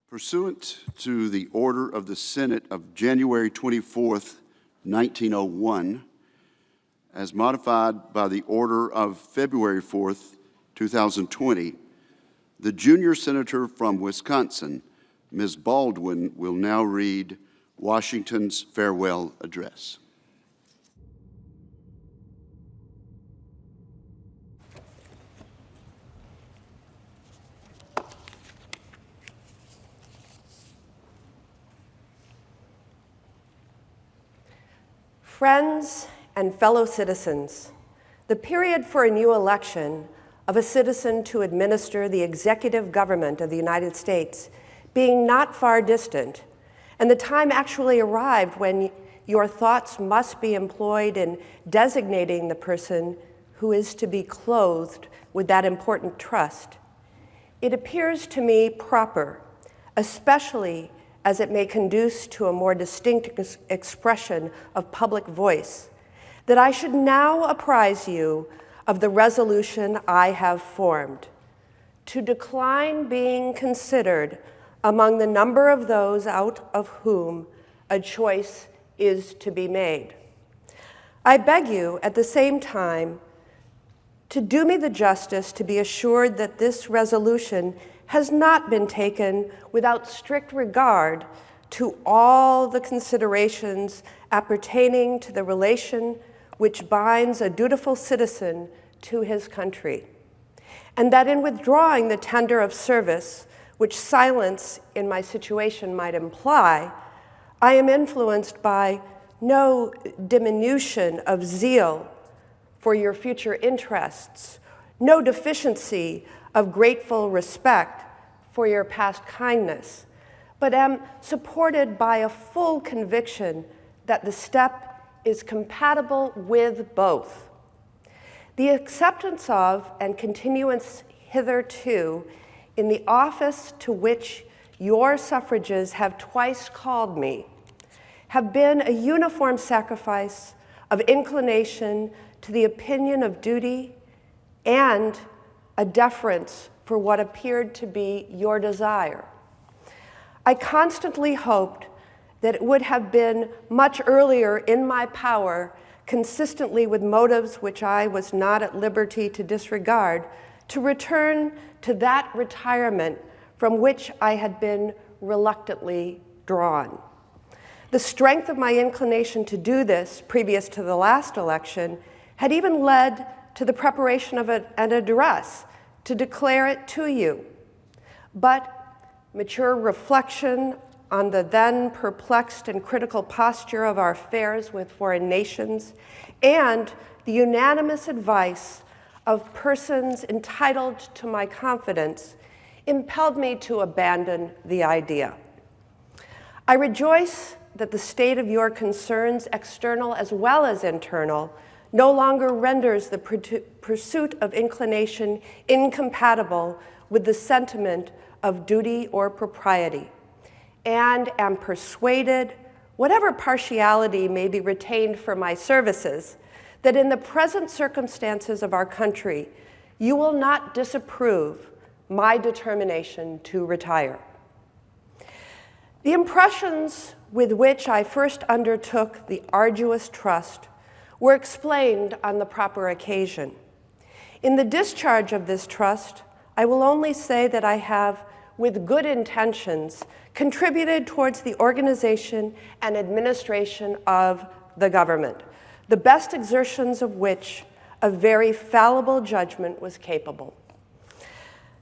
Pursuant to the order of the Senate of January 24th, 1901, as modified by the order of February 4th, 2020, the junior senator from Wisconsin, Ms. Baldwin, will now read Washington's farewell address. Friends and fellow citizens, the period for a new election of a citizen to administer the executive government of the United States being not far distant, and the time actually arrived when your thoughts must be employed in designating the person who is to be clothed with that important trust, it appears to me proper, especially as it may conduce to a more distinct expression of public voice, that I should now apprise you of the resolution I have formed, to decline being considered among the number of those out of whom a choice is to be made. I beg you, at the same time, to do me the justice to be assured that this resolution has not been taken without strict regard to all the considerations appertaining to the relation which binds a dutiful citizen to his country, and that in withdrawing the tender of service, which silence in my situation might imply, I am influenced by no diminution of zeal for your future interests, no deficiency of grateful respect for your past kindness, but am supported by a full conviction that the step is compatible with both. The acceptance of and continuance hitherto in the office to which your suffrages have twice called me have been a uniform sacrifice of inclination to the opinion of duty and a deference for what appeared to be your desire. I constantly hoped that it would have been much earlier in my power, consistently with motives which I was not at liberty to disregard, to return to that retirement from which I had been reluctantly drawn. The strength of my inclination to do this, previous to the last election, had even led to the preparation of an address to declare it to you. But mature reflection on the then perplexed and critical posture of our affairs with foreign nations and the unanimous advice of persons entitled to my confidence impelled me to abandon the idea. I rejoice that the state of your concerns, external as well as internal, no longer renders the pursuit of inclination incompatible with the sentiment of duty or propriety, and am persuaded, whatever partiality may be retained for my services, that in the present circumstances of our country, you will not disapprove my determination to retire. The impressions with which I first undertook the arduous trust were explained on the proper occasion. In the discharge of this trust, I will only say that I have, with good intentions, contributed towards the organization and administration of the government, the best exertions of which a very fallible judgment was capable.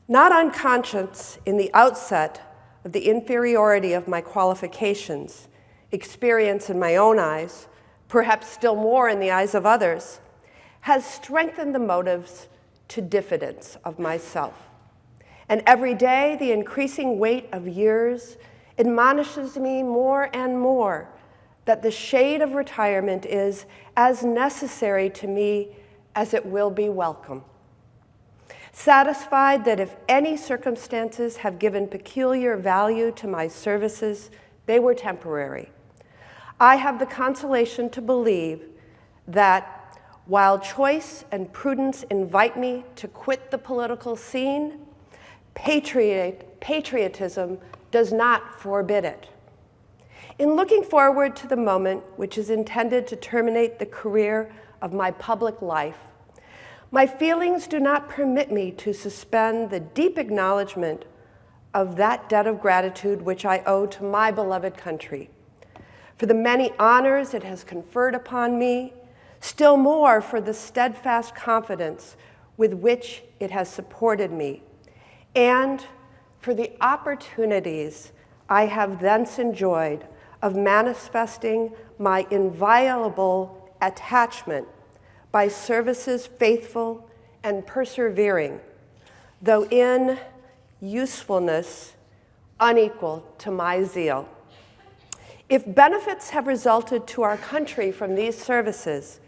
Not unconscious in the outset of the inferiority of my qualifications, experience in my own eyes, perhaps still more in the eyes of others, has strengthened the motives to diffidence of myself. And every day, the increasing weight of years admonishes me more and more that the shade of retirement is as necessary to me as it will be welcome. Satisfied that if any circumstances have given peculiar value to my services, they were temporary, I have the consolation to believe that while choice and prudence invite me to quit the political scene, patriotism does not forbid it. In looking forward to the moment which is intended to terminate the career of my public life, my feelings do not permit me to suspend the deep acknowledgement of that debt of gratitude which I owe to my beloved country, for the many honors it has conferred upon me, still more for the steadfast confidence with which it has supported me, and for the opportunities I have thence enjoyed of manifesting my inviolable attachment by services faithful and persevering, though in usefulness unequal to my zeal. If benefits have resulted to our country from these services,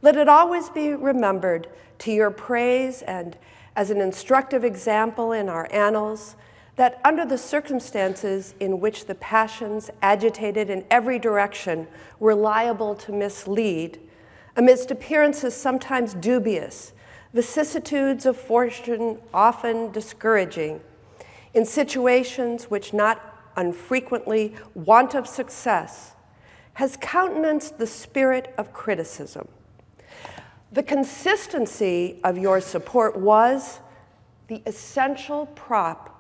let it always be remembered to your praise and as an instructive example in our annals that under the circumstances in which the passions agitated in every direction were liable to mislead, amidst appearances sometimes dubious, vicissitudes of fortune often discouraging, in situations which not unfrequently want of success, has countenanced the spirit of criticism. The consistency of your support was the essential prop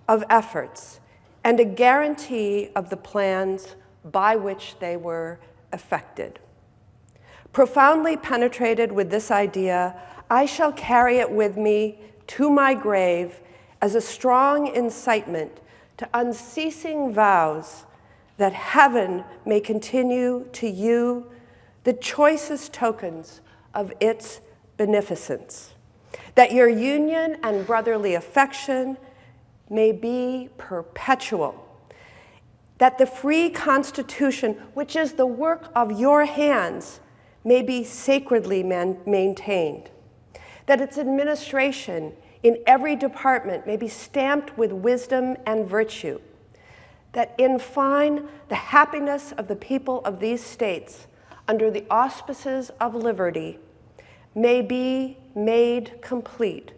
of efforts and a guarantee of the plans by which they were effected. Profoundly penetrated with this idea, I shall carry it with me to my grave as a strong incitement to unceasing vows that heaven may continue to you the choicest tokens of its beneficence, that your union and brotherly affection may be perpetual, that the free Constitution, which is the work of your hands, may be sacredly maintained, that its administration in every department may be stamped with wisdom and virtue, that in fine, the happiness of the people of these states under the auspices of liberty may be made complete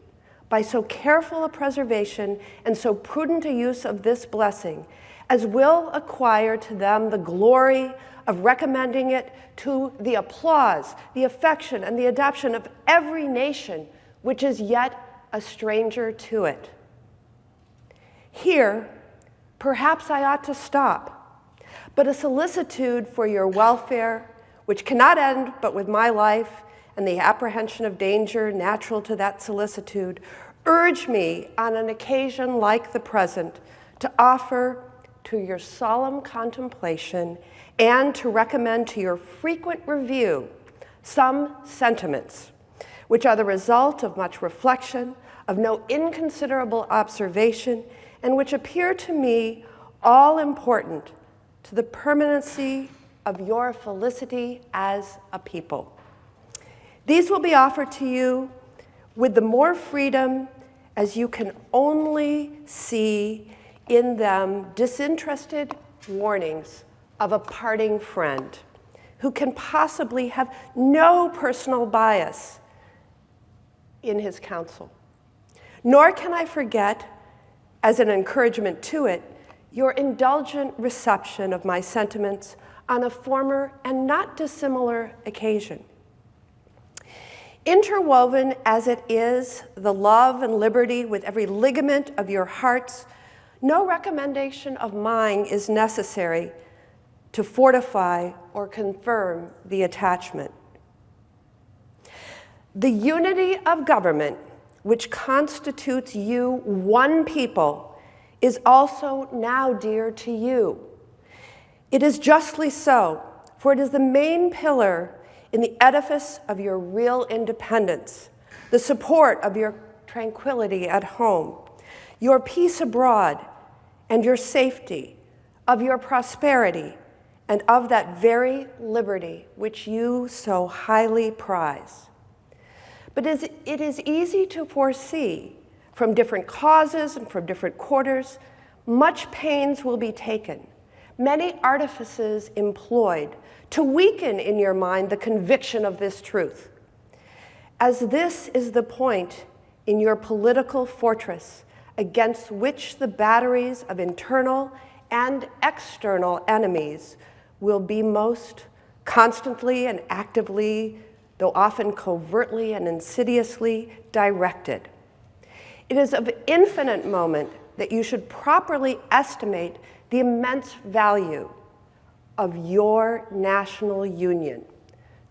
by so careful a preservation and so prudent a use of this blessing as will acquire to them the glory of recommending it to the applause, the affection, and the adoption of every nation which is yet a stranger to it. Here, perhaps I ought to stop, but a solicitude for your welfare, which cannot end but with my life and the apprehension of danger natural to that solicitude, urge me on an occasion like the present to offer to your solemn contemplation and to recommend to your frequent review some sentiments which are the result of much reflection, of no inconsiderable observation, and which appear to me all important to the permanency of your felicity as a people. These will be offered to you with the more freedom as you can only see in them disinterested warnings of a parting friend who can possibly have no personal bias in his counsel. Nor can I forget, as an encouragement to it, your indulgent reception of my sentiments on a former and not dissimilar occasion. Interwoven as it is, the love and liberty with every ligament of your hearts, no recommendation of mine is necessary to fortify or confirm the attachment. The unity of government, which constitutes you one people, is also now dear to you. It is justly so, for it is the main pillar in the edifice of your real independence, the support of your tranquility at home, your peace abroad, and your safety, of your prosperity, and of that very liberty which you so highly prize. But it is easy to foresee, from different causes and from different quarters, much pains will be taken, many artifices employed to weaken in your mind the conviction of this truth. As this is the point in your political fortress against which the batteries of internal and external enemies will be most constantly and actively, though often covertly and insidiously, directed. It is of infinite moment that you should properly estimate the immense value of your national union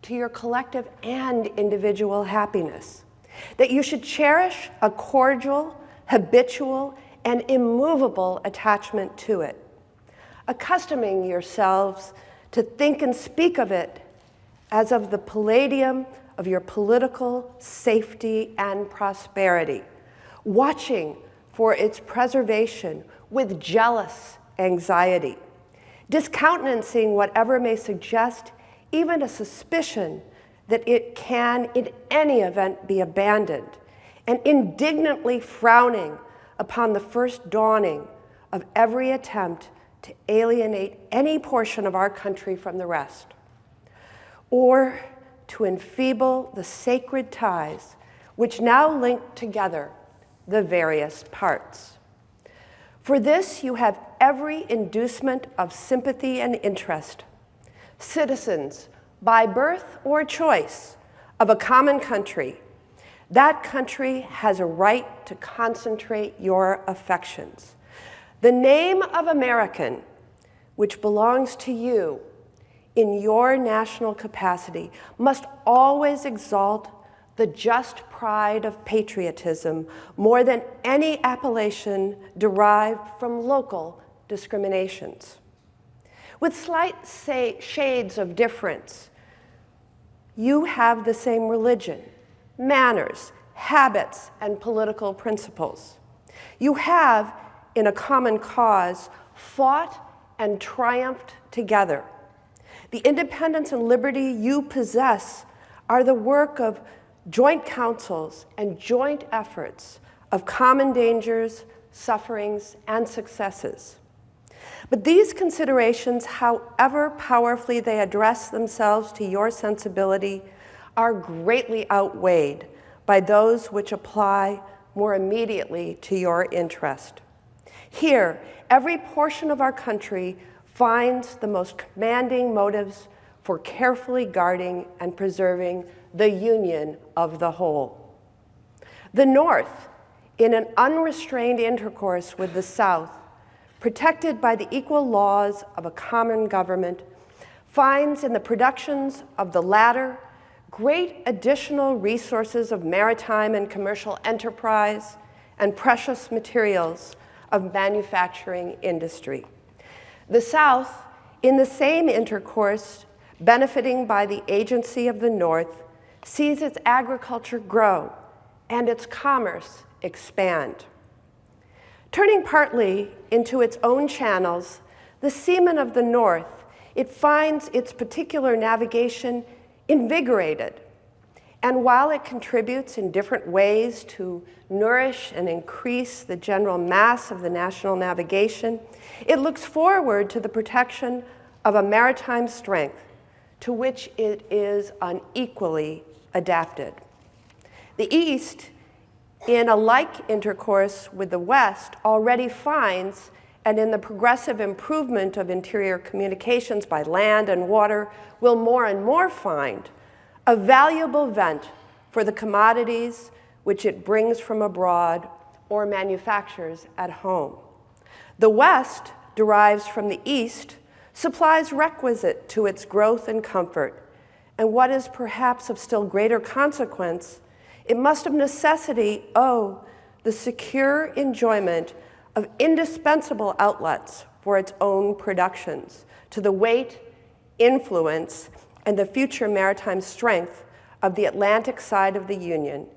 to your collective and individual happiness, that you should cherish a cordial, habitual, and immovable attachment to it, accustoming yourselves to think and speak of it as of the palladium of your political safety and prosperity, watching for its preservation with jealous anxiety, discountenancing whatever may suggest even a suspicion that it can in any event be abandoned, and indignantly frowning upon the first dawning of every attempt to alienate any portion of our country from the rest, or to enfeeble the sacred ties which now link together the various parts. For this you have every inducement of sympathy and interest. Citizens, by birth or choice, of a common country, that country has a right to concentrate your affections. The name of American, which belongs to you in your national capacity, must always exalt the just pride of patriotism more than any appellation derived from local discriminations. With slight shades of difference, you have the same religion, manners, habits, and political principles. You have, in a common cause, fought and triumphed together. The independence and liberty you possess are the work of joint councils and joint efforts of common dangers, sufferings, and successes. But these considerations, however powerfully they address themselves to your sensibility, are greatly outweighed by those which apply more immediately to your interest. Here, every portion of our country finds the most commanding motives for carefully guarding and preserving the union of the whole. The North, in an unrestrained intercourse with the South, protected by the equal laws of a common government, finds in the productions of the latter great additional resources of maritime and commercial enterprise and precious materials of manufacturing industry. The South, in the same intercourse, benefiting by the agency of the North, sees its agriculture grow and its commerce expand. Turning partly into its own channels, the seaman of the North, it finds its particular navigation invigorated. And while it contributes in different ways to nourish and increase the general mass of the national navigation, it looks forward to the protection of a maritime strength to which it is unequally adapted. The East, in a like intercourse with the West, already finds, and in the progressive improvement of interior communications by land and water, will more and more find a valuable vent for the commodities which it brings from abroad or manufactures at home. The West derives from the East supplies requisite to its growth and comfort, and what is perhaps of still greater consequence, it must of necessity owe the secure enjoyment of indispensable outlets for its own productions to the weight, influence, and the future maritime strength of the Atlantic side of the Union,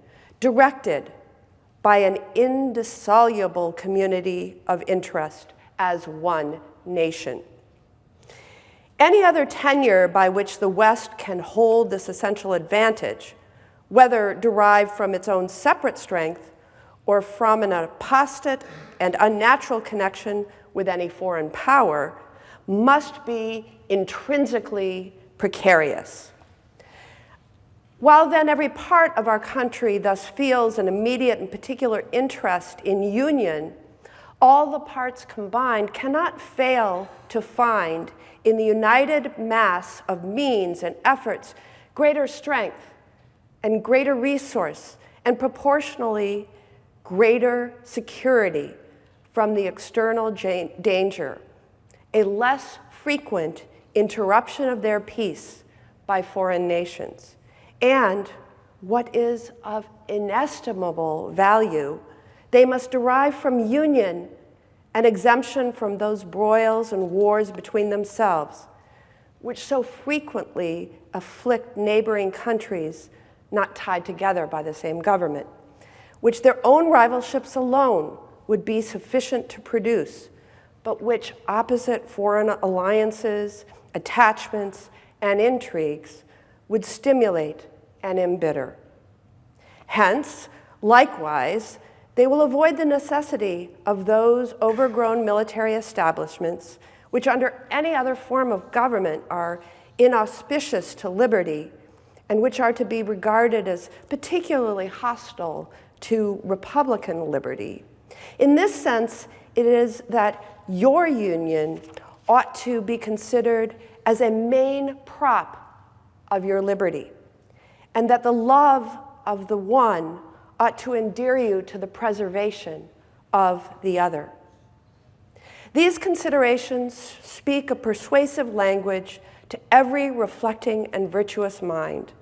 directed by an indissoluble community of interest as one nation. Any other tenure by which the West can hold this essential advantage, whether derived from its own separate strength or from an apostate and unnatural connection with any foreign power, must be intrinsically precarious. While then every part of our country thus feels an immediate and particular interest in union, all the parts combined cannot fail to find in the united mass of means and efforts greater strength and greater resource and proportionally greater security from the external danger, a less frequent interruption of their peace by foreign nations, and what is of inestimable value, they must derive from union an exemption from those broils and wars between themselves, which so frequently afflict neighboring countries not tied together by the same government, which their own rivalships alone would be sufficient to produce, but which opposite foreign alliances, attachments, and intrigues would stimulate and embitter. Hence, likewise, they will avoid the necessity of those overgrown military establishments which under any other form of government are inauspicious to liberty and which are to be regarded as particularly hostile to republican liberty. In this sense, it is that your union ought to be considered as a main prop of your liberty, and that the love of the one ought to endear you to the preservation of the other. These considerations speak a persuasive language to every reflecting and virtuous mind,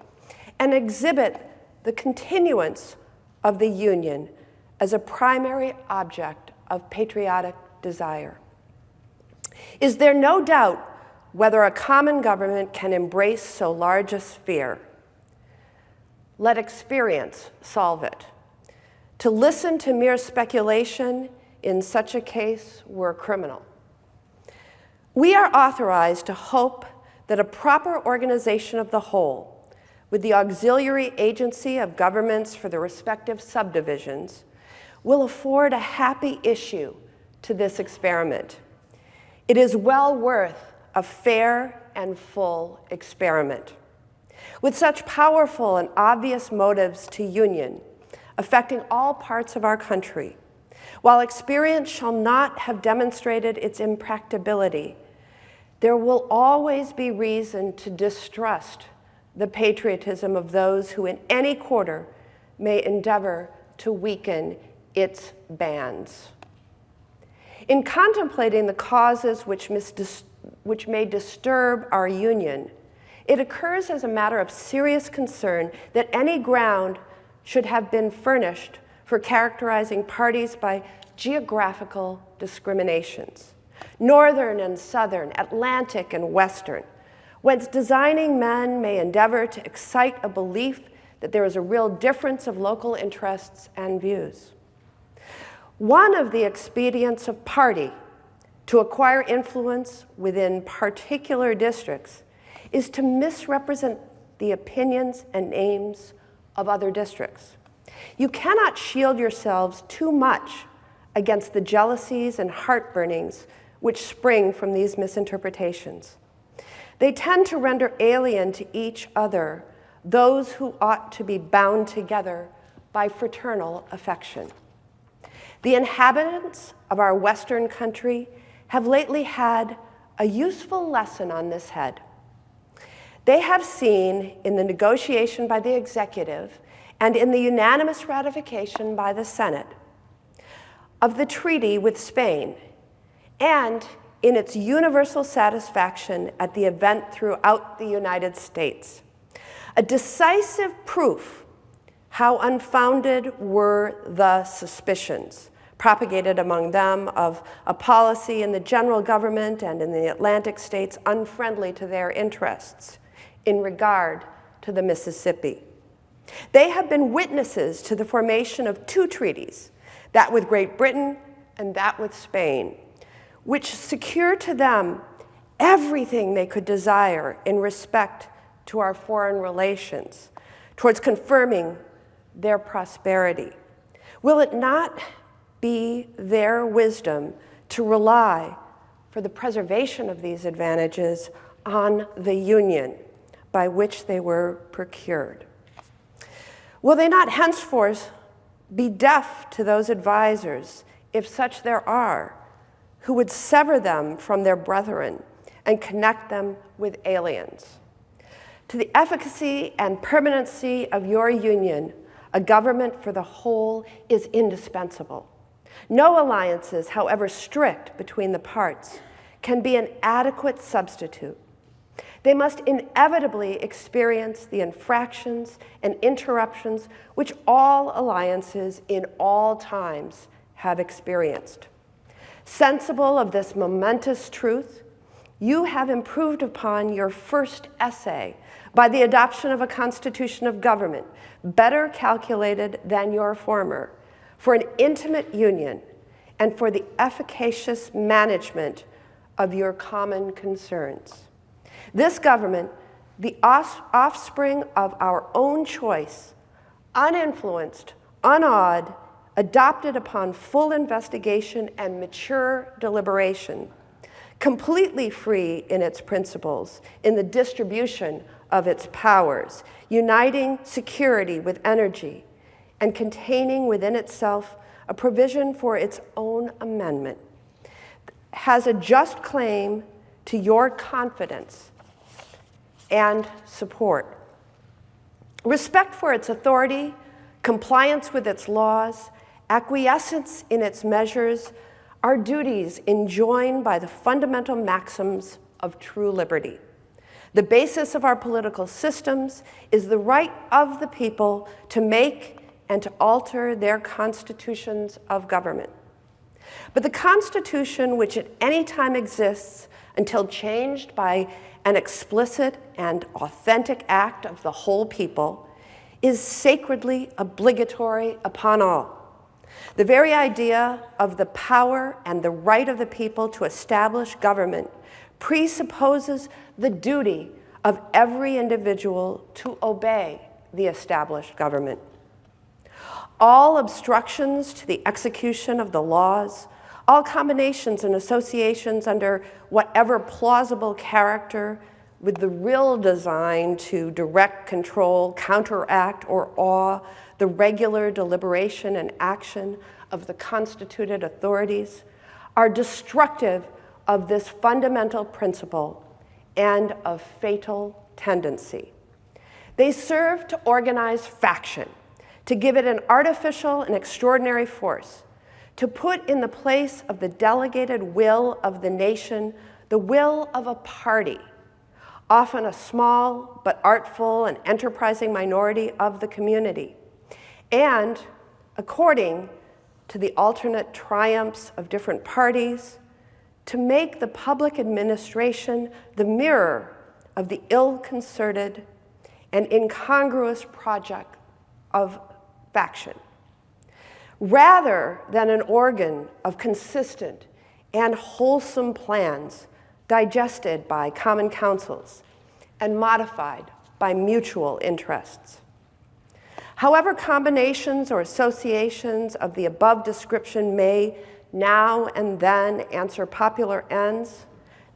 and exhibit the continuance of the Union as a primary object of patriotic desire. Is there no doubt whether a common government can embrace so large a sphere? Let experience solve it. To listen to mere speculation in such a case were criminal. We are authorized to hope that a proper organization of the whole, with the auxiliary agency of governments for the respective subdivisions, will afford a happy issue to this experiment. It is well worth a fair and full experiment. With such powerful and obvious motives to union, affecting all parts of our country, while experience shall not have demonstrated its impracticability, there will always be reason to distrust the patriotism of those who in any quarter may endeavor to weaken its bands. In contemplating the causes which may disturb our union, it occurs as a matter of serious concern that any ground should have been furnished for characterizing parties by geographical discriminations, northern and southern, Atlantic and western, whence designing men may endeavor to excite a belief that there is a real difference of local interests and views. One of the expedients of party to acquire influence within particular districts is to misrepresent the opinions and aims of other districts. You cannot shield yourselves too much against the jealousies and heartburnings which spring from these misinterpretations. They tend to render alien to each other those who ought to be bound together by fraternal affection. The inhabitants of our Western country have lately had a useful lesson on this head. They have seen in the negotiation by the executive and in the unanimous ratification by the Senate of the treaty with Spain, and in its universal satisfaction at the event throughout the United States, a decisive proof how unfounded were the suspicions propagated among them of a policy in the general government and in the Atlantic states unfriendly to their interests in regard to the Mississippi. They have been witnesses to the formation of two treaties, that with Great Britain and that with Spain, which secure to them everything they could desire in respect to our foreign relations, towards confirming their prosperity. Will it not be their wisdom to rely for the preservation of these advantages on the union by which they were procured? Will they not henceforth be deaf to those advisors, if such there are, who would sever them from their brethren and connect them with aliens? To the efficacy and permanency of your union, a government for the whole is indispensable. No alliances, however strict between the parts, can be an adequate substitute. They must inevitably experience the infractions and interruptions which all alliances in all times have experienced. Sensible of this momentous truth, you have improved upon your first essay by the adoption of a constitution of government better calculated than your former for an intimate union and for the efficacious management of your common concerns. This government, the offspring of our own choice, uninfluenced, unawed, adopted upon full investigation and mature deliberation, completely free in its principles, in the distribution of its powers, uniting security with energy, and containing within itself a provision for its own amendment, has a just claim to your confidence and support. Respect for its authority, compliance with its laws, acquiescence in its measures are duties enjoined by the fundamental maxims of true liberty. The basis of our political systems is the right of the people to make and to alter their constitutions of government. But the Constitution, which at any time exists until changed by an explicit and authentic act of the whole people, is sacredly obligatory upon all. The very idea of the power and the right of the people to establish government presupposes the duty of every individual to obey the established government. All obstructions to the execution of the laws, all combinations and associations under whatever plausible character with the real design to direct, control, counteract, or awe the regular deliberation and action of the constituted authorities are destructive of this fundamental principle and of fatal tendency. They serve to organize faction, to give it an artificial and extraordinary force, to put in the place of the delegated will of the nation the will of a party, often a small but artful and enterprising minority of the community, and according to the alternate triumphs of different parties, to make the public administration the mirror of the ill-concerted and incongruous project of faction, rather than an organ of consistent and wholesome plans digested by common councils and modified by mutual interests. However combinations or associations of the above description may now and then answer popular ends,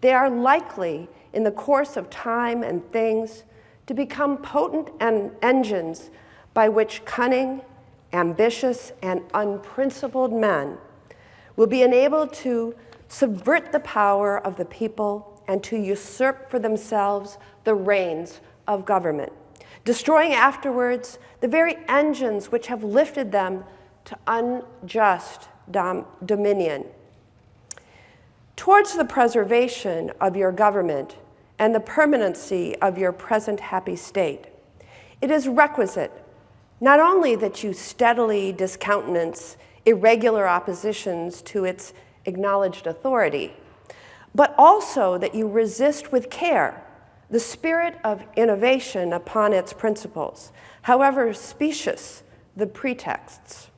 they are likely, in the course of time and things, to become potent engines by which cunning, ambitious, and unprincipled men will be enabled to subvert the power of the people and to usurp for themselves the reins of government, destroying afterwards the very engines which have lifted them to unjust dominion. Towards the preservation of your government and the permanency of your present happy state, it is requisite not only that you steadily discountenance irregular oppositions to its acknowledged authority, but also that you resist with care the spirit of innovation upon its principles, however specious the pretexts.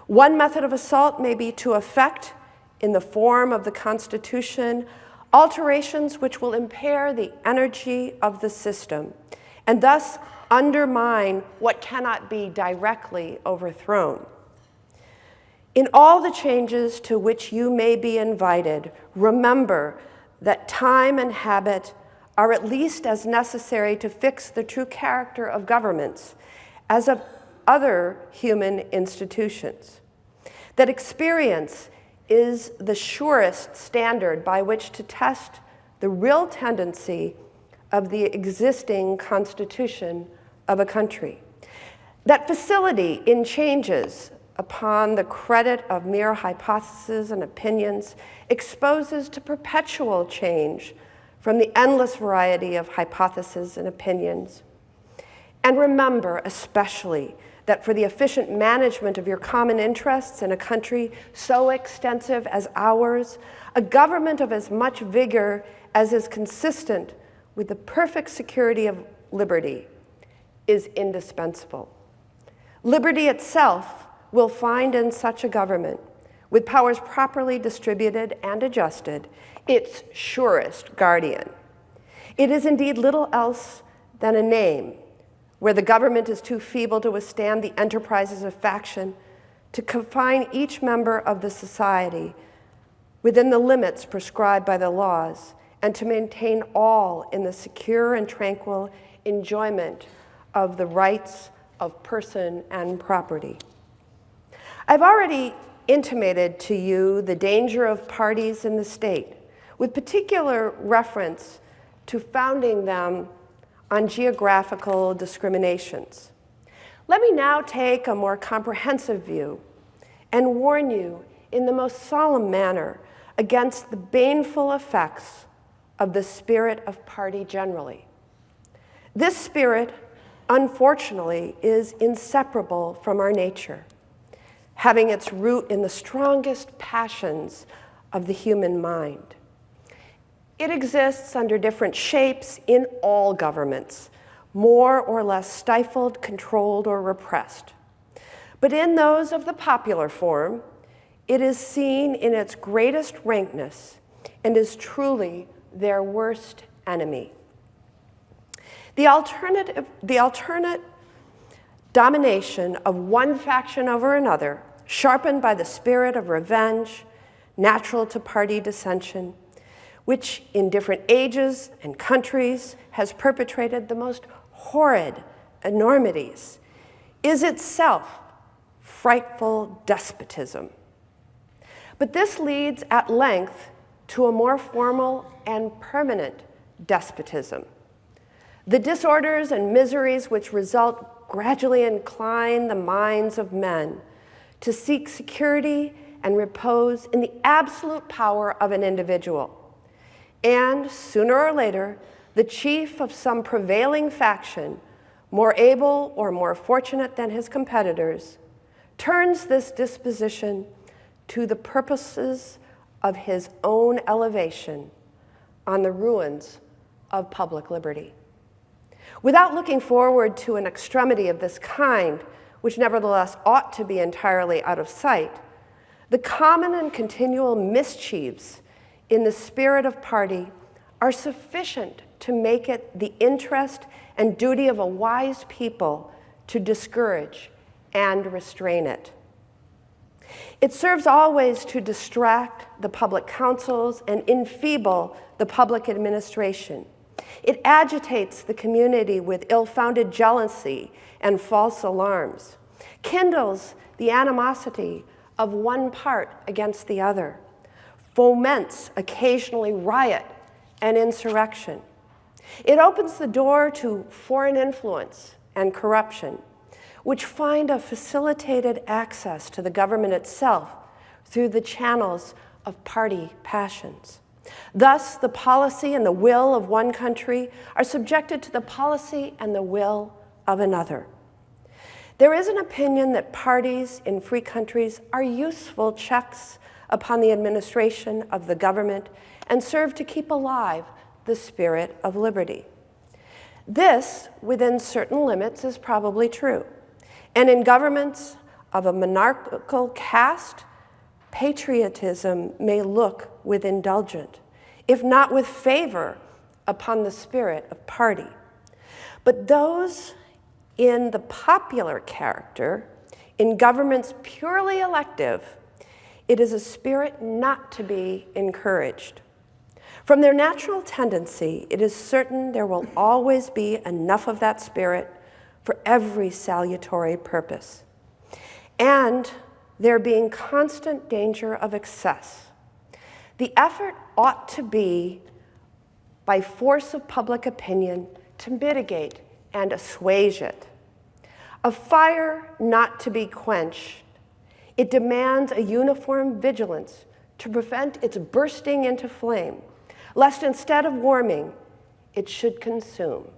One method of assault may be to effect, in the form of the Constitution, alterations which will impair the energy of the system and thus undermine what cannot be directly overthrown. In all the changes to which you may be invited, remember that time and habit are at least as necessary to fix the true character of governments as of other human institutions. That experience is the surest standard by which to test the real tendency of the existing constitution of a country. That facility in changes upon the credit of mere hypotheses and opinions exposes to perpetual change from the endless variety of hypotheses and opinions. And remember especially that for the efficient management of your common interests in a country so extensive as ours, a government of as much vigor as is consistent with the perfect security of liberty is indispensable. Liberty itself will find in such a government, with powers properly distributed and adjusted, its surest guardian. It is indeed little else than a name, where the government is too feeble to withstand the enterprises of faction, to confine each member of the society within the limits prescribed by the laws, and to maintain all in the secure and tranquil enjoyment of the rights of person and property. I've already intimated to you the danger of parties in the state, with particular reference to founding them on geographical discriminations. Let me now take a more comprehensive view and warn you in the most solemn manner against the baneful effects of the spirit of party generally. This spirit, unfortunately, is inseparable from our nature, having its root in the strongest passions of the human mind. It exists under different shapes in all governments, more or less stifled, controlled, or repressed. But in those of the popular form, it is seen in its greatest rankness and is truly their worst enemy. The alternate domination of one faction over another, sharpened by the spirit of revenge, natural to party dissension, which in different ages and countries has perpetrated the most horrid enormities, is itself frightful despotism. But this leads at length to a more formal and permanent despotism. The disorders and miseries which result gradually incline the minds of men to seek security and repose in the absolute power of an individual. And sooner or later, the chief of some prevailing faction, more able or more fortunate than his competitors, turns this disposition to the purposes of his own elevation on the ruins of public liberty. Without looking forward to an extremity of this kind, which nevertheless ought to be entirely out of sight, the common and continual mischiefs in the spirit of party are sufficient to make it the interest and duty of a wise people to discourage and restrain it. It serves always to distract the public councils and enfeeble the public administration. It agitates the community with ill-founded jealousy and false alarms, kindles the animosity of one part against the other, foments occasionally riot and insurrection. It opens the door to foreign influence and corruption, which find a facilitated access to the government itself through the channels of party passions. Thus, the policy and the will of one country are subjected to the policy and the will of another. There is an opinion that parties in free countries are useful checks upon the administration of the government and serve to keep alive the spirit of liberty. This, within certain limits, is probably true. And in governments of a monarchical caste, patriotism may look with indulgent, if not with favor, upon the spirit of party. But those in the popular character, in governments purely elective, it is a spirit not to be encouraged. From their natural tendency, it is certain there will always be enough of that spirit for every salutary purpose, and there being constant danger of excess. The effort ought to be, by force of public opinion, to mitigate and assuage it. A fire not to be quenched, it demands a uniform vigilance to prevent its bursting into flame, lest instead of warming, it should consume.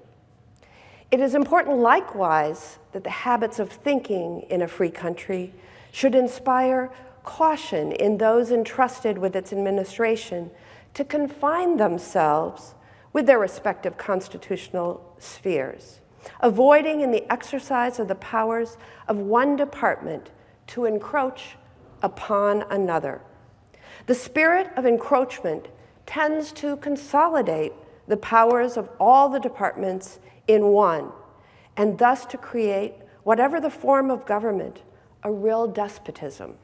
It is important likewise that the habits of thinking in a free country should inspire caution in those entrusted with its administration to confine themselves with their respective constitutional spheres, avoiding in the exercise of the powers of one department to encroach upon another. The spirit of encroachment tends to consolidate the powers of all the departments in one, and thus to create, whatever the form of government, a real despotism.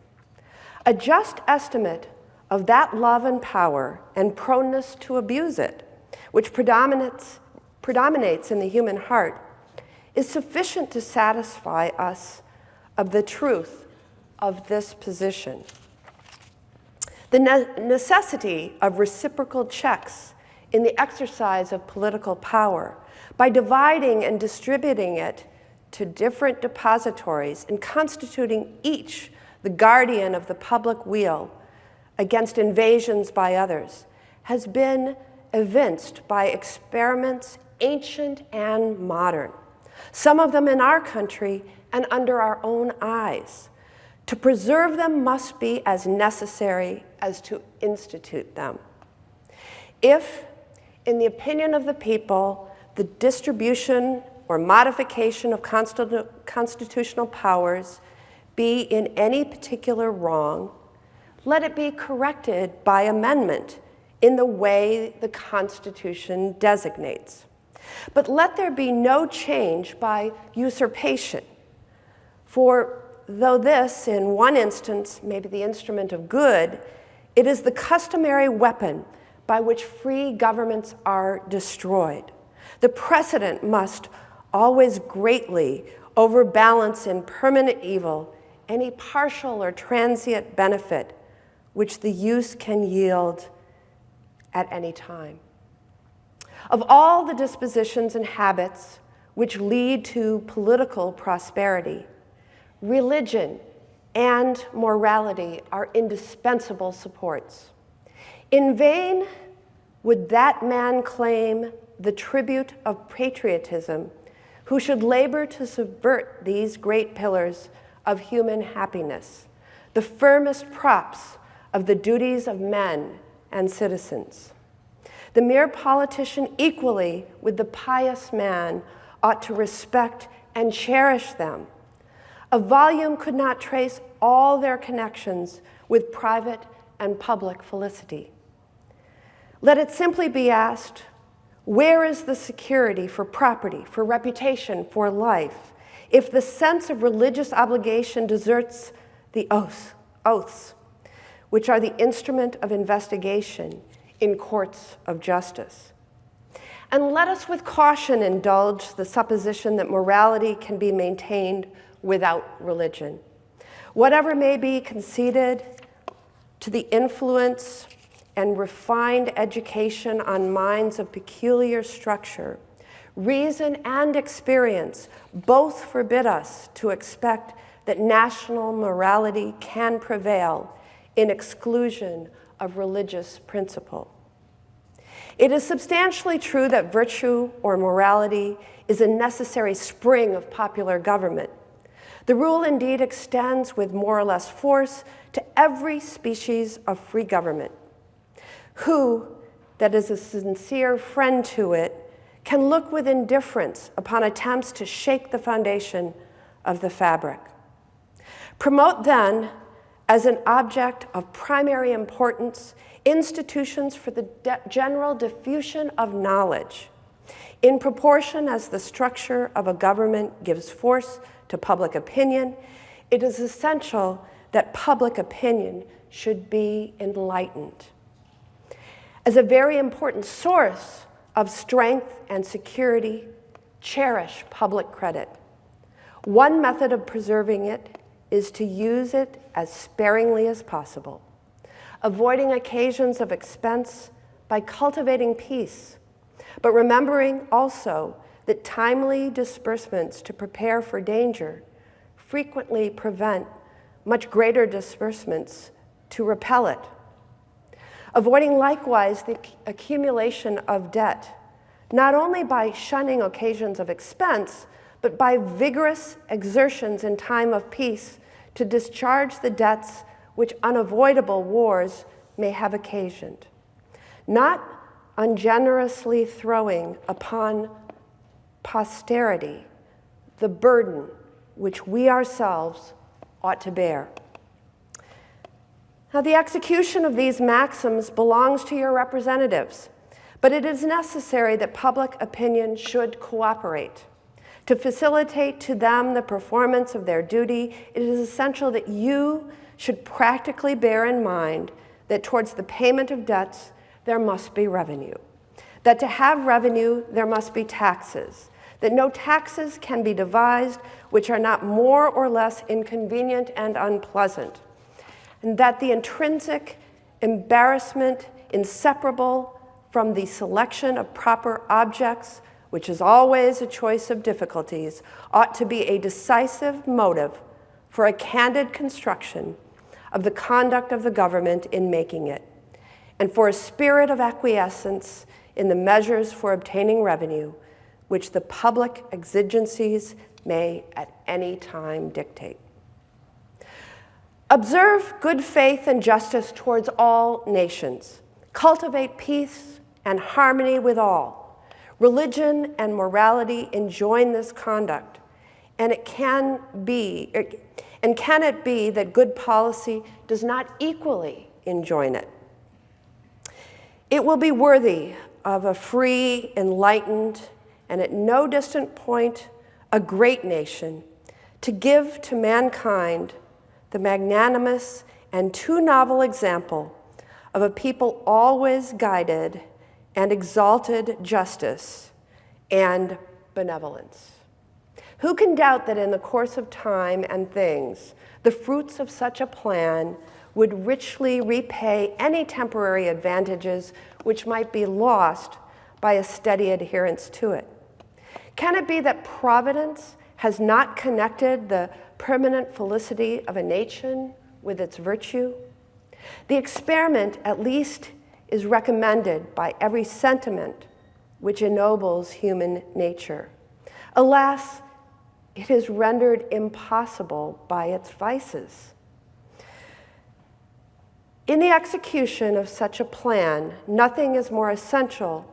A just estimate of that love and power and proneness to abuse it, which predominates in the human heart, is sufficient to satisfy us of the truth of this position. The necessity of reciprocal checks in the exercise of political power by dividing and distributing it to different depositories and constituting each the guardian of the public weal against invasions by others has been evinced by experiments ancient and modern, some of them in our country and under our own eyes. To preserve them must be as necessary as to institute them. If, in the opinion of the people, the distribution or modification of constitutional powers be in any particular wrong, let it be corrected by amendment in the way the Constitution designates. But let there be no change by usurpation, for though this, in one instance, may be the instrument of good, it is the customary weapon by which free governments are destroyed. The precedent must always greatly overbalance in permanent evil any partial or transient benefit which the use can yield at any time. Of all the dispositions and habits which lead to political prosperity, religion and morality are indispensable supports. In vain would that man claim the tribute of patriotism who should labor to subvert these great pillars of human happiness, the firmest props of the duties of men and citizens. The mere politician, equally with the pious man, ought to respect and cherish them. A volume could not trace all their connections with private and public felicity. Let it simply be asked, where is the security for property, for reputation, for life, if the sense of religious obligation deserts the oaths, which are the instrument of investigation in courts of justice? And let us with caution indulge the supposition that morality can be maintained without religion. Whatever may be conceded to the influence and refined education on minds of peculiar structure, reason and experience both forbid us to expect that national morality can prevail in exclusion of religious principle. It is substantially true that virtue or morality is a necessary spring of popular government. The rule indeed extends with more or less force to every species of free government. Who, that is a sincere friend to it, can look with indifference upon attempts to shake the foundation of the fabric. Promote then, as an object of primary importance, institutions for the general diffusion of knowledge. In proportion as the structure of a government gives force to public opinion, it is essential that public opinion should be enlightened. As a very important source of strength and security, cherish public credit. One method of preserving it is to use it as sparingly as possible, avoiding occasions of expense by cultivating peace, but remembering also that timely disbursements to prepare for danger frequently prevent much greater disbursements to repel it. Avoiding likewise the accumulation of debt, not only by shunning occasions of expense, but by vigorous exertions in time of peace to discharge the debts which unavoidable wars may have occasioned. Not ungenerously throwing upon posterity the burden which we ourselves ought to bear. Now, the execution of these maxims belongs to your representatives, but it is necessary that public opinion should cooperate. To facilitate to them the performance of their duty, it is essential that you should practically bear in mind that towards the payment of debts, there must be revenue. That to have revenue, there must be taxes. That no taxes can be devised which are not more or less inconvenient and unpleasant. And that the intrinsic embarrassment inseparable from the selection of proper objects, which is always a choice of difficulties, ought to be a decisive motive for a candid construction of the conduct of the government in making it, and for a spirit of acquiescence in the measures for obtaining revenue, which the public exigencies may at any time dictate. Observe good faith and justice towards all nations. Cultivate peace and harmony with all. Religion and morality enjoin this conduct, and can it be that good policy does not equally enjoin it? It will be worthy of a free, enlightened, and at no distant point, a great nation, to give to mankind the magnanimous and too novel example of a people always guided and exalted justice and benevolence. Who can doubt that in the course of time and things, the fruits of such a plan would richly repay any temporary advantages which might be lost by a steady adherence to it? Can it be that Providence has not connected the permanent felicity of a nation with its virtue? The experiment, at least, is recommended by every sentiment which ennobles human nature. Alas, it is rendered impossible by its vices. In the execution of such a plan, nothing is more essential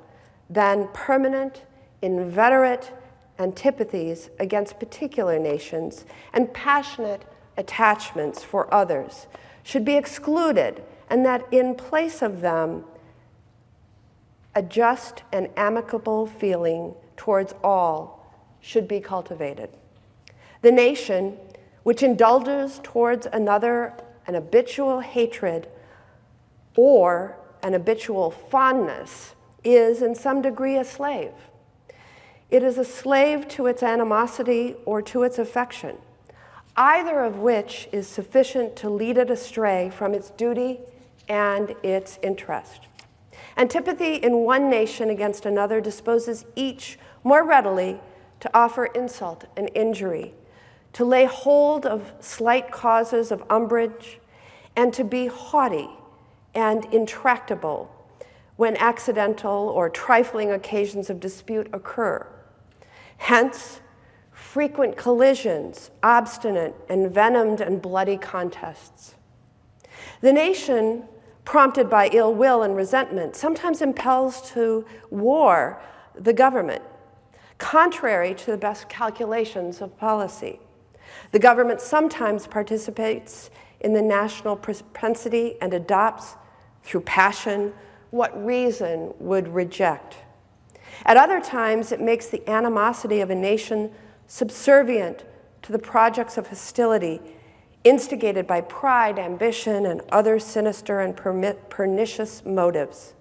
than permanent, inveterate antipathies against particular nations and passionate attachments for others should be excluded, and that in place of them, a just and amicable feeling towards all should be cultivated. The nation which indulges towards another an habitual hatred or an habitual fondness is in some degree a slave. It is a slave to its animosity or to its affection, either of which is sufficient to lead it astray from its duty and its interest. Antipathy in one nation against another disposes each more readily to offer insult and injury, to lay hold of slight causes of umbrage, and to be haughty and intractable when accidental or trifling occasions of dispute occur. Hence, frequent collisions, obstinate, envenomed, and bloody contests. The nation, prompted by ill will and resentment, sometimes impels to war the government, contrary to the best calculations of policy. The government sometimes participates in the national propensity and adopts, through passion, what reason would reject. At other times, it makes the animosity of a nation subservient to the projects of hostility instigated by pride, ambition, and other sinister and pernicious motives.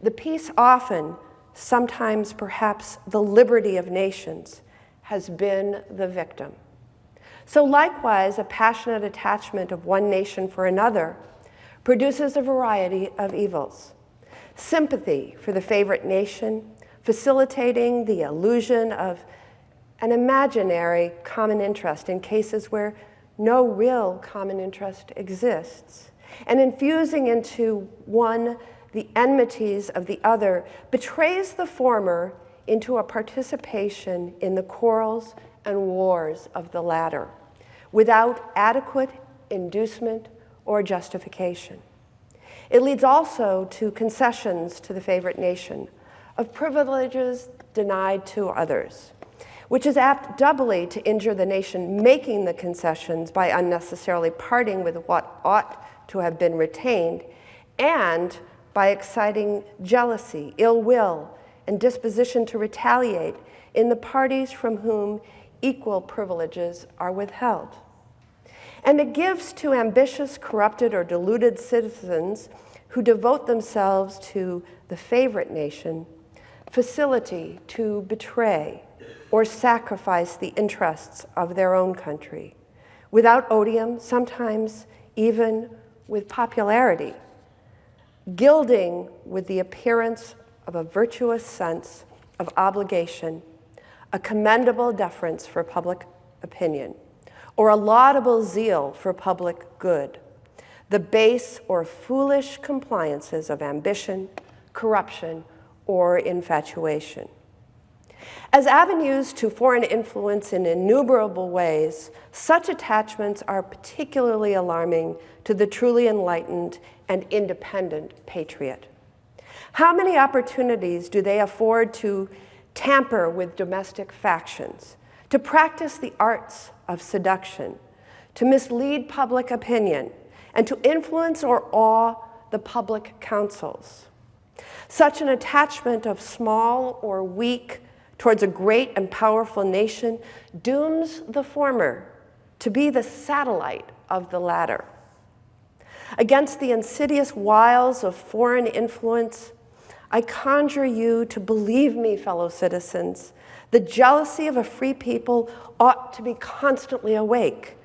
The peace often, sometimes perhaps the liberty of nations, has been the victim. So likewise, a passionate attachment of one nation for another produces a variety of evils. Sympathy for the favorite nation, facilitating the illusion of an imaginary common interest in cases where no real common interest exists, and infusing into one the enmities of the other, betrays the former into a participation in the quarrels and wars of the latter, without adequate inducement or justification. It leads also to concessions to the favorite nation, of privileges denied to others, which is apt doubly to injure the nation making the concessions by unnecessarily parting with what ought to have been retained, and by exciting jealousy, ill will, and disposition to retaliate in the parties from whom equal privileges are withheld. And it gives to ambitious, corrupted, or deluded citizens who devote themselves to the favorite nation facility to betray or sacrifice the interests of their own country, without odium, sometimes even with popularity, gilding with the appearance of a virtuous sense of obligation, a commendable deference for public opinion, or a laudable zeal for public good, the base or foolish compliances of ambition, corruption, or infatuation. As avenues to foreign influence in innumerable ways, such attachments are particularly alarming to the truly enlightened and independent patriot. How many opportunities do they afford to tamper with domestic factions, to practice the arts of seduction, to mislead public opinion, and to influence or awe the public councils? Such an attachment of small or weak towards a great and powerful nation dooms the former to be the satellite of the latter. Against the insidious wiles of foreign influence, I conjure you to believe me, fellow citizens, the jealousy of a free people ought to be constantly awake,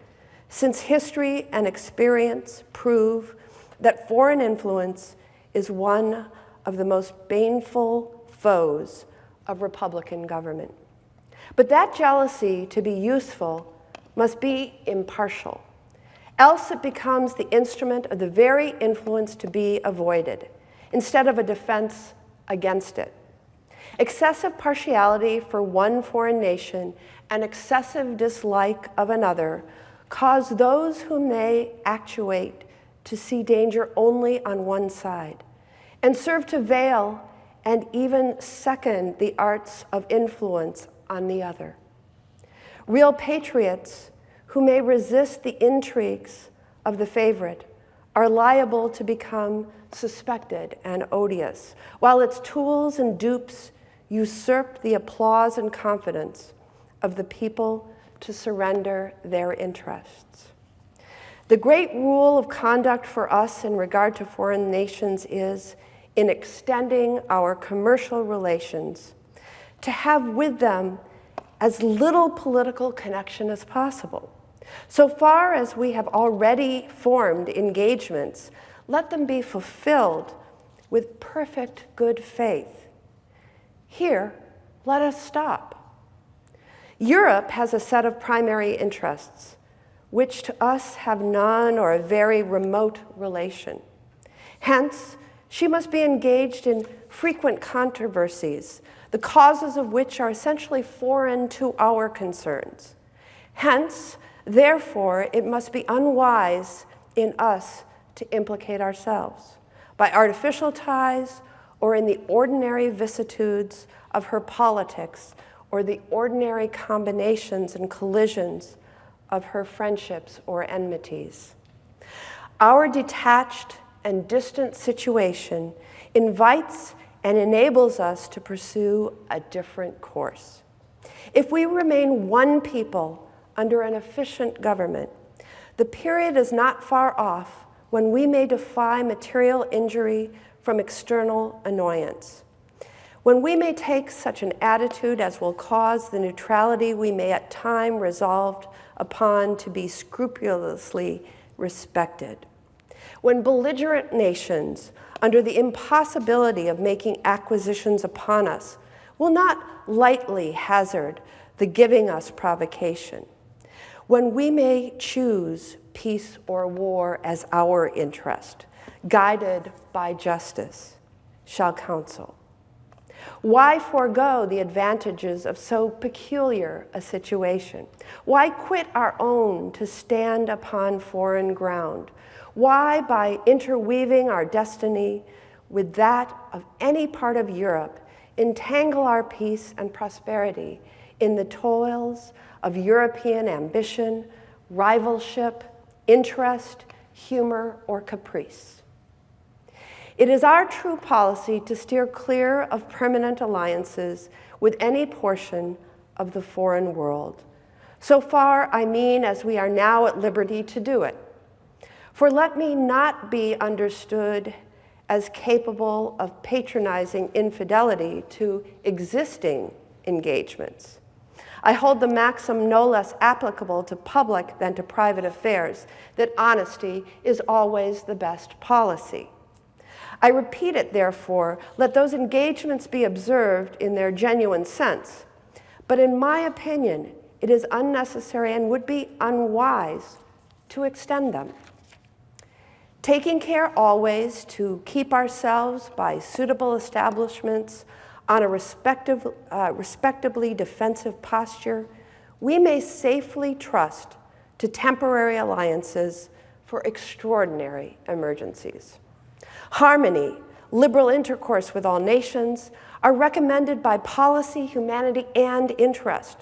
since history and experience prove that foreign influence is one of the most baneful foes of Republican government. But that jealousy, to be useful, must be impartial, else it becomes the instrument of the very influence to be avoided, instead of a defense against it. Excessive partiality for one foreign nation and excessive dislike of another cause those whom they actuate to see danger only on one side, and serve to veil and even second the arts of influence on the other. Real patriots who may resist the intrigues of the favorite are liable to become suspected and odious, while its tools and dupes usurp the applause and confidence of the people to surrender their interests. The great rule of conduct for us in regard to foreign nations is, in extending our commercial relations, to have with them as little political connection as possible. So far as we have already formed engagements, let them be fulfilled with perfect good faith. Here, let us stop. Europe has a set of primary interests, which to us have none or a very remote relation. Hence, she must be engaged in frequent controversies, the causes of which are essentially foreign to our concerns. Hence, therefore, it must be unwise in us to implicate ourselves by artificial ties or in the ordinary vicissitudes of her politics or the ordinary combinations and collisions of her friendships or enmities. Our detached and distant situation invites and enables us to pursue a different course. If we remain one people under an efficient government, the period is not far off when we may defy material injury from external annoyance. when we may take such an attitude as will cause the neutrality we may at time resolved upon to be scrupulously respected. When belligerent nations, under the impossibility of making acquisitions upon us, will not lightly hazard the giving us provocation. When we may choose peace or war as our interest, guided by justice, shall counsel. Why forego the advantages of so peculiar a situation? Why quit our own to stand upon foreign ground? Why, by interweaving our destiny with that of any part of Europe, entangle our peace and prosperity in the toils of European ambition, rivalship, interest, humor, or caprice? It is our true policy to steer clear of permanent alliances with any portion of the foreign world. So far, I mean, as we are now at liberty to do it. For let me not be understood as capable of patronizing infidelity to existing engagements. I hold the maxim no less applicable to public than to private affairs, that honesty is always the best policy. I repeat it, therefore, let those engagements be observed in their genuine sense. But in my opinion, it is unnecessary and would be unwise to extend them. Taking care always to keep ourselves by suitable establishments on a respectably defensive posture, we may safely trust to temporary alliances for extraordinary emergencies. Harmony, liberal intercourse with all nations are recommended by policy, humanity, and interest.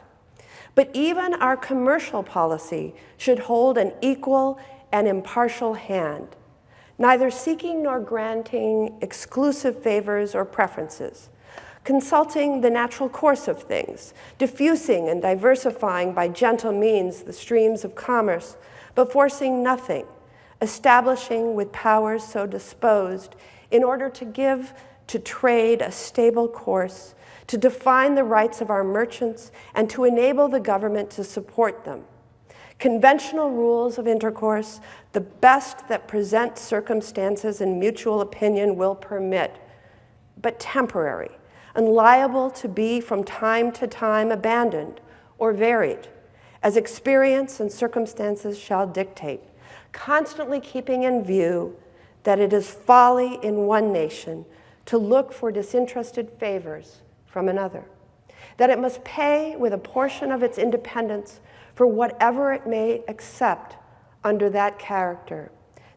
But even our commercial policy should hold an equal and impartial hand, neither seeking nor granting exclusive favors or preferences, consulting the natural course of things, diffusing and diversifying by gentle means the streams of commerce, but forcing nothing, establishing with powers so disposed in order to give to trade a stable course, to define the rights of our merchants, and to enable the government to support them. Conventional rules of intercourse, the best that present circumstances and mutual opinion will permit, but temporary, and liable to be from time to time abandoned or varied, as experience and circumstances shall dictate, constantly keeping in view that it is folly in one nation to look for disinterested favors from another, that it must pay with a portion of its independence for whatever it may accept under that character,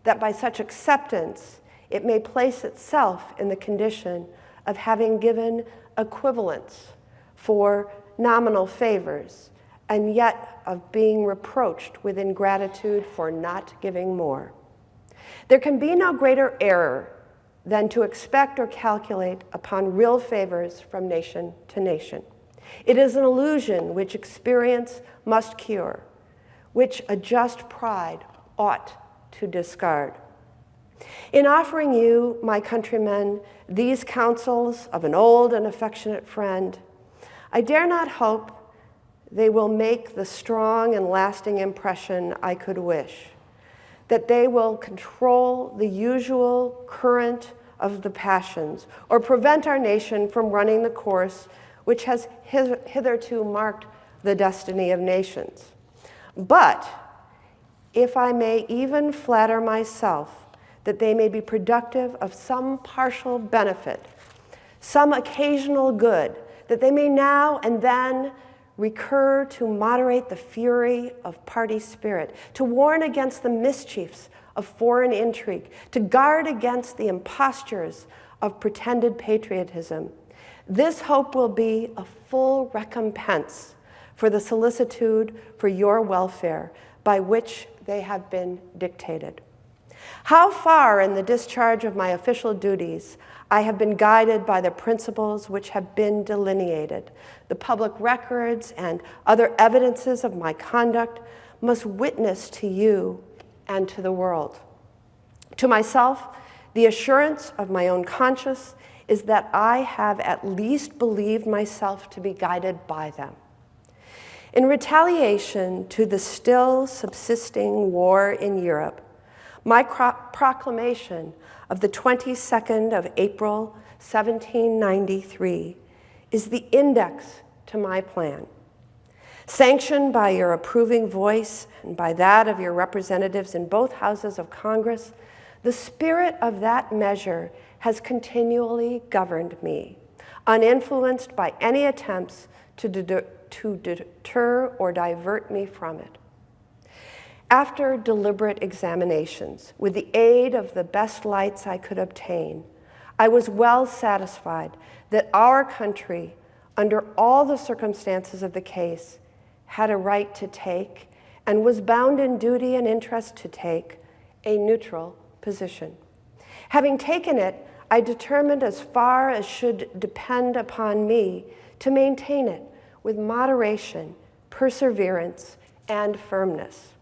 that by such acceptance it may place itself in the condition of having given equivalents for nominal favors, and yet of being reproached with ingratitude for not giving more. There can be no greater error than to expect or calculate upon real favors from nation to nation. It is an illusion which experience must cure, which a just pride ought to discard. In offering you, my countrymen, these counsels of an old and affectionate friend, I dare not hope they will make the strong and lasting impression I could wish, that they will control the usual current of the passions, or prevent our nation from running the course which has hitherto marked the destiny of nations. But if I may even flatter myself that they may be productive of some partial benefit, some occasional good, that they may now and then recur to moderate the fury of party spirit, to warn against the mischiefs of foreign intrigue, to guard against the impostures of pretended patriotism. This hope will be a full recompense for the solicitude for your welfare by which they have been dictated. How far in the discharge of my official duties I have been guided by the principles which have been delineated. The public records and other evidences of my conduct must witness to you and to the world. To myself, the assurance of my own conscience is that I have at least believed myself to be guided by them. In retaliation to the still subsisting war in Europe, my proclamation of the 22nd of April, 1793, is the index to my plan. Sanctioned by your approving voice and by that of your representatives in both houses of Congress, the spirit of that measure has continually governed me, uninfluenced by any attempts to deter or divert me from it. After deliberate examinations, with the aid of the best lights I could obtain, I was well satisfied that our country, under all the circumstances of the case, had a right to take, and was bound in duty and interest to take, a neutral position. Having taken it, I determined as far as should depend upon me to maintain it with moderation, perseverance, and firmness.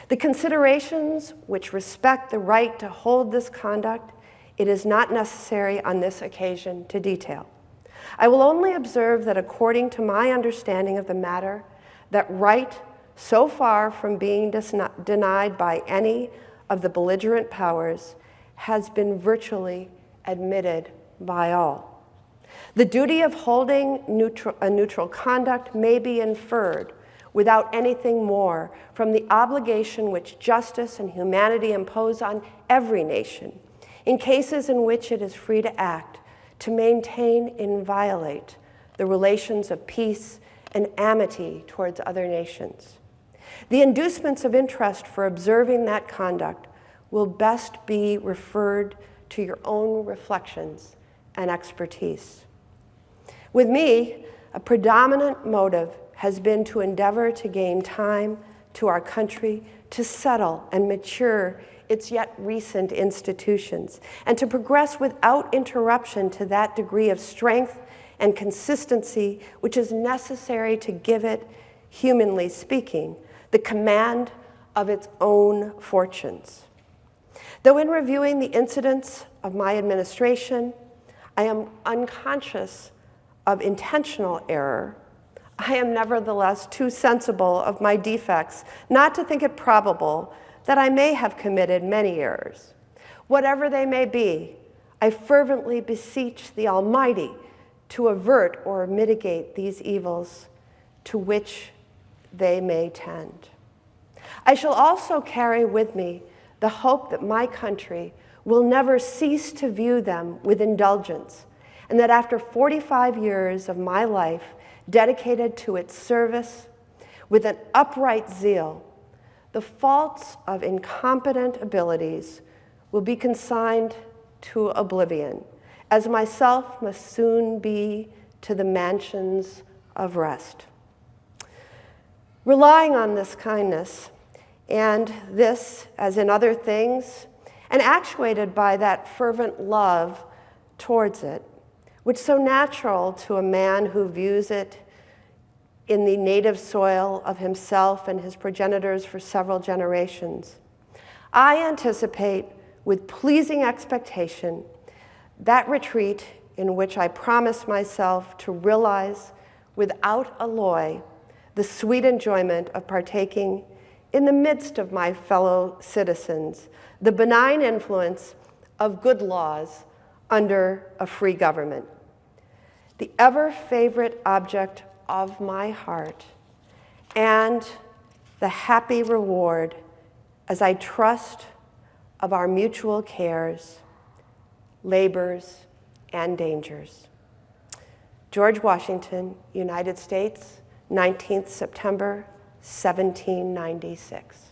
The considerations which respect the right to hold this conduct, it is not necessary on this occasion to detail. I will only observe that according to my understanding of the matter, that right, so far from being denied by any of the belligerent powers, has been virtually admitted by all. The duty of holding a neutral conduct may be inferred without anything more from the obligation which justice and humanity impose on every nation, in cases in which it is free to act, to maintain inviolate the relations of peace and amity towards other nations. The inducements of interest for observing that conduct will best be referred to your own reflections and expertise. With me, a predominant motive has been to endeavor to gain time to our country to settle and mature its yet recent institutions, and to progress without interruption to that degree of strength and consistency which is necessary to give it, humanly speaking, the command of its own fortunes. Though in reviewing the incidents of my administration, I am unconscious of intentional error, I am nevertheless too sensible of my defects not to think it probable that I may have committed many errors. Whatever they may be, I fervently beseech the Almighty to avert or mitigate these evils to which they may tend. I shall also carry with me the hope that my country will never cease to view them with indulgence, and that after 45 years of my life dedicated to its service with an upright zeal, the faults of incompetent abilities will be consigned to oblivion, as myself must soon be to the mansions of rest. Relying on this kindness, and this, as in other things, and actuated by that fervent love towards it, which is so natural to a man who views it in the native soil of himself and his progenitors for several generations, I anticipate with pleasing expectation that retreat in which I promise myself to realize without alloy the sweet enjoyment of partaking in the midst of my fellow citizens the benign influence of good laws under a free government. The ever-favorite object of my heart, and the happy reward, as I trust, of our mutual cares, labors, and dangers. George Washington, United States, 19th September, 1796.